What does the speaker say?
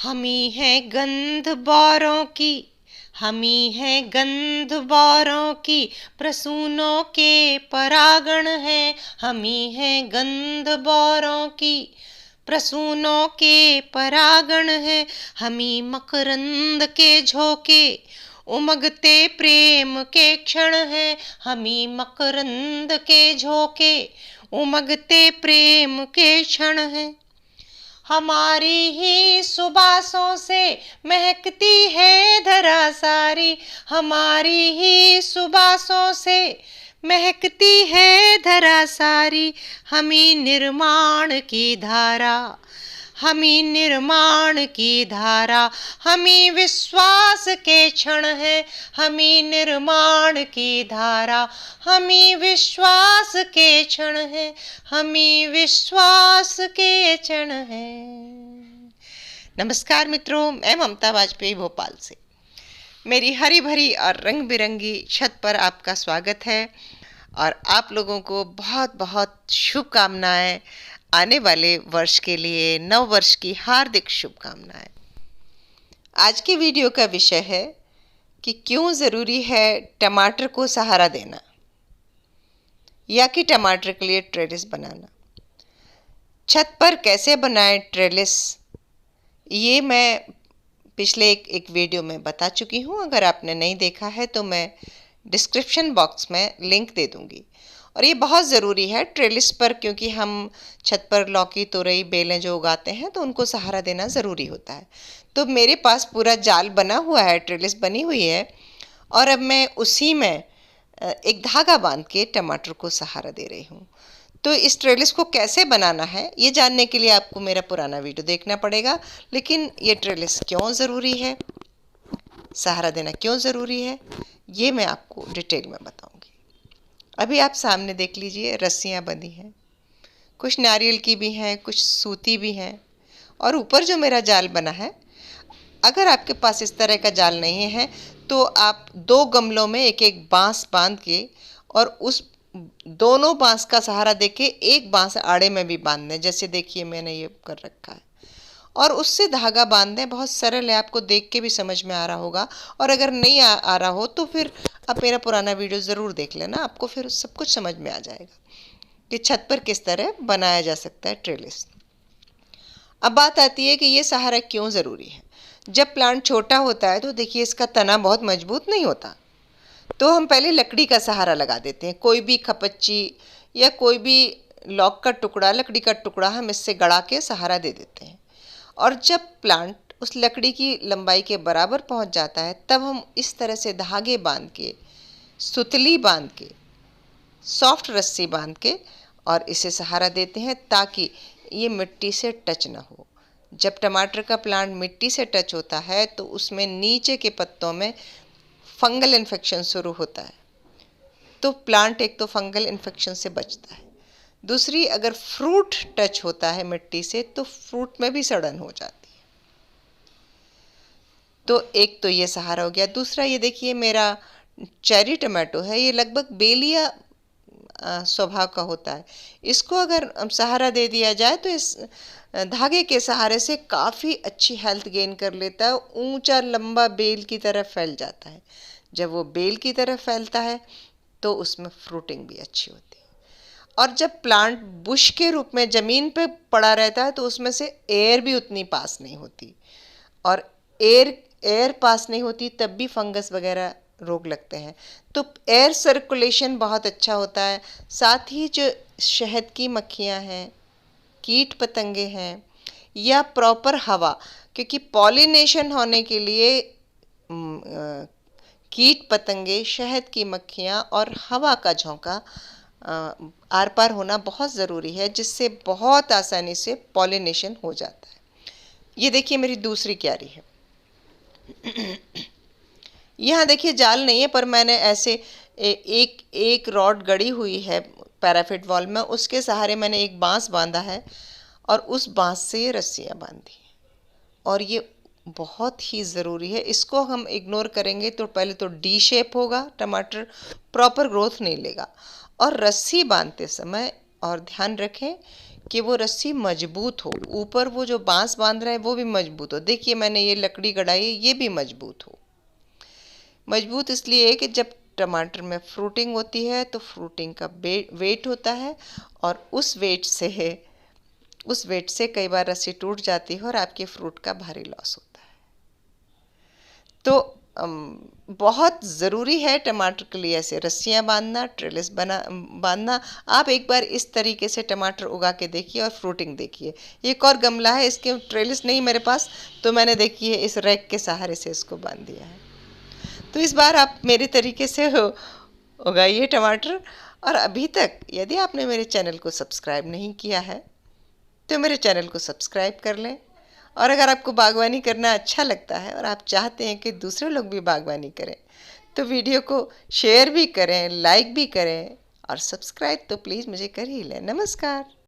हमी है गंध बौरों की, हमी है गंध बौरों की, प्रसूनों के परागण है। हमी है गंध बौरों की, प्रसूनों के परागण है। हमी मकरंद के झोंके, उमगते प्रेम के क्षण है। हमी मकरंद के झोंके, उमगते प्रेम के क्षण है। हमारी ही सुबासों से महकती है धरा सारी, हमारी ही सुबासों से महकती है धरा सारी। हमी निर्माण की धारा, हमी निर्माण की धारा, हमी विश्वास के क्षण है। हमी निर्माण की धारा, हमी विश्वास के क्षण है। हमी विश्वास के क्षण है। नमस्कार मित्रों, मैं ममता वाजपेयी भोपाल से। मेरी हरी भरी और रंग बिरंगी छत पर आपका स्वागत है और आप लोगों को बहुत बहुत शुभकामनाएं। आने वाले वर्ष के लिए नव वर्ष की हार्दिक शुभकामनाएं। आज की वीडियो का विषय है कि क्यों ज़रूरी है टमाटर को सहारा देना या कि टमाटर के लिए ट्रेलिस बनाना। छत पर कैसे बनाएं ट्रेलिस, ये मैं पिछले एक वीडियो में बता चुकी हूँ। अगर आपने नहीं देखा है तो मैं डिस्क्रिप्शन बॉक्स में लिंक दे दूँगी। और ये बहुत ज़रूरी है ट्रेलिस पर, क्योंकि हम छत पर लौकी, तोरई, बेलें जो उगाते हैं तो उनको सहारा देना ज़रूरी होता है। तो मेरे पास पूरा जाल बना हुआ है, ट्रेलिस बनी हुई है और अब मैं उसी में एक धागा बांध के टमाटर को सहारा दे रही हूँ। तो इस ट्रेलिस को कैसे बनाना है ये जानने के लिए आपको मेरा पुराना वीडियो देखना पड़ेगा। लेकिन ये ट्रेलिस क्यों ज़रूरी है, सहारा देना क्यों ज़रूरी है, ये मैं आपको डिटेल में बताऊँगी। अभी आप सामने देख लीजिए, रस्सियाँ बंधी हैं, कुछ नारियल की भी हैं, कुछ सूती भी हैं। और ऊपर जो मेरा जाल बना है, अगर आपके पास इस तरह का जाल नहीं है तो आप 2 गमलों में एक एक बांस बांध के और उस दोनों बांस का सहारा देके एक बांस आड़े में भी बांध दें। जैसे देखिए मैंने ये कर रखा है और उससे धागा बांध दें। बहुत सरल है, आपको देख के भी समझ में आ रहा होगा। और अगर नहीं आ रहा हो तो फिर आप मेरा पुराना वीडियो ज़रूर देख लेना, आपको फिर सब कुछ समझ में आ जाएगा कि छत पर किस तरह बनाया जा सकता है ट्रेलिस। अब बात आती है कि ये सहारा क्यों ज़रूरी है। जब प्लांट छोटा होता है तो देखिए इसका तना बहुत मजबूत नहीं होता, तो हम पहले लकड़ी का सहारा लगा देते हैं। कोई भी खपच्ची या कोई भी लॉक का टुकड़ा, लकड़ी का टुकड़ा हम इससे गड़ा के सहारा दे देते हैं। और जब प्लांट उस लकड़ी की लंबाई के बराबर पहुंच जाता है तब हम इस तरह से धागे बांध के, सुतली बांध के, सॉफ्ट रस्सी बांध के और इसे सहारा देते हैं ताकि ये मिट्टी से टच ना हो। जब टमाटर का प्लांट मिट्टी से टच होता है तो उसमें नीचे के पत्तों में फंगल इन्फेक्शन शुरू होता है, तो प्लांट एक तो फंगल इन्फेक्शन से बचता है। दूसरी, अगर फ्रूट टच होता है मिट्टी से तो फ्रूट में भी सड़न हो जाती है। तो एक तो ये सहारा हो गया। दूसरा, ये देखिए मेरा चेरी टमाटो है, ये लगभग बेलिया स्वभाव का होता है। इसको अगर सहारा दे दिया जाए तो इस धागे के सहारे से काफ़ी अच्छी हेल्थ गेन कर लेता है, ऊंचा लंबा बेल की तरह फैल जाता है। जब वो बेल की तरह फैलता है तो उसमें फ्रूटिंग भी अच्छी होती है। और जब प्लांट बुश के रूप में ज़मीन पे पड़ा रहता है तो उसमें से एयर भी उतनी पास नहीं होती, और एयर पास नहीं होती तब भी फंगस वगैरह रोग लगते हैं। तो एयर सर्कुलेशन बहुत अच्छा होता है। साथ ही जो शहद की मक्खियाँ हैं, कीट पतंगे हैं, या प्रॉपर हवा, क्योंकि पॉलिनेशन होने के लिए कीट पतंगे, शहद की मक्खियाँ और हवा का झोंका आर पार होना बहुत ज़रूरी है, जिससे बहुत आसानी से पॉलिनेशन हो जाता है। ये देखिए मेरी दूसरी क्यारी है। यहाँ देखिए जाल नहीं है, पर मैंने ऐसे एक रॉड गड़ी हुई है पैराफिट वॉल में, उसके सहारे मैंने एक बांस बांधा है और उस बांस से ये रस्सियाँ बांधी। और ये बहुत ही ज़रूरी है, इसको हम इग्नोर करेंगे तो पहले तो डी शेप होगा, टमाटर प्रॉपर ग्रोथ नहीं लेगा। और रस्सी बांधते समय और ध्यान रखें कि वो रस्सी मजबूत हो, ऊपर वो जो बांस बांध रहा है वो भी मजबूत हो। देखिए मैंने ये लकड़ी गड़ाई है, ये भी मजबूत हो। मजबूत इसलिए है कि जब टमाटर में फ्रूटिंग होती है तो फ्रूटिंग का वेट होता है, और उस वेट से कई बार रस्सी टूट जाती है और आपके फ्रूट का भारी लॉस होता है। तो बहुत ज़रूरी है टमाटर के लिए ऐसे रस्सियाँ बांधना, ट्रेलिस बांधना। आप एक बार इस तरीके से टमाटर उगा के देखिए और फ्रूटिंग देखिए। एक और गमला है, इसके ट्रेलिस नहीं मेरे पास, तो मैंने देखिए इस रैक के सहारे से इसको बांध दिया है। तो इस बार आप मेरे तरीके से उगाइए टमाटर। और अभी तक यदि आपने मेरे चैनल को सब्सक्राइब नहीं किया है तो मेरे चैनल को सब्सक्राइब कर लें। और अगर आपको बागवानी करना अच्छा लगता है और आप चाहते हैं कि दूसरे लोग भी बागवानी करें, तो वीडियो को शेयर भी करें, लाइक भी करें, और सब्सक्राइब तो प्लीज़ मुझे कर ही लें। नमस्कार।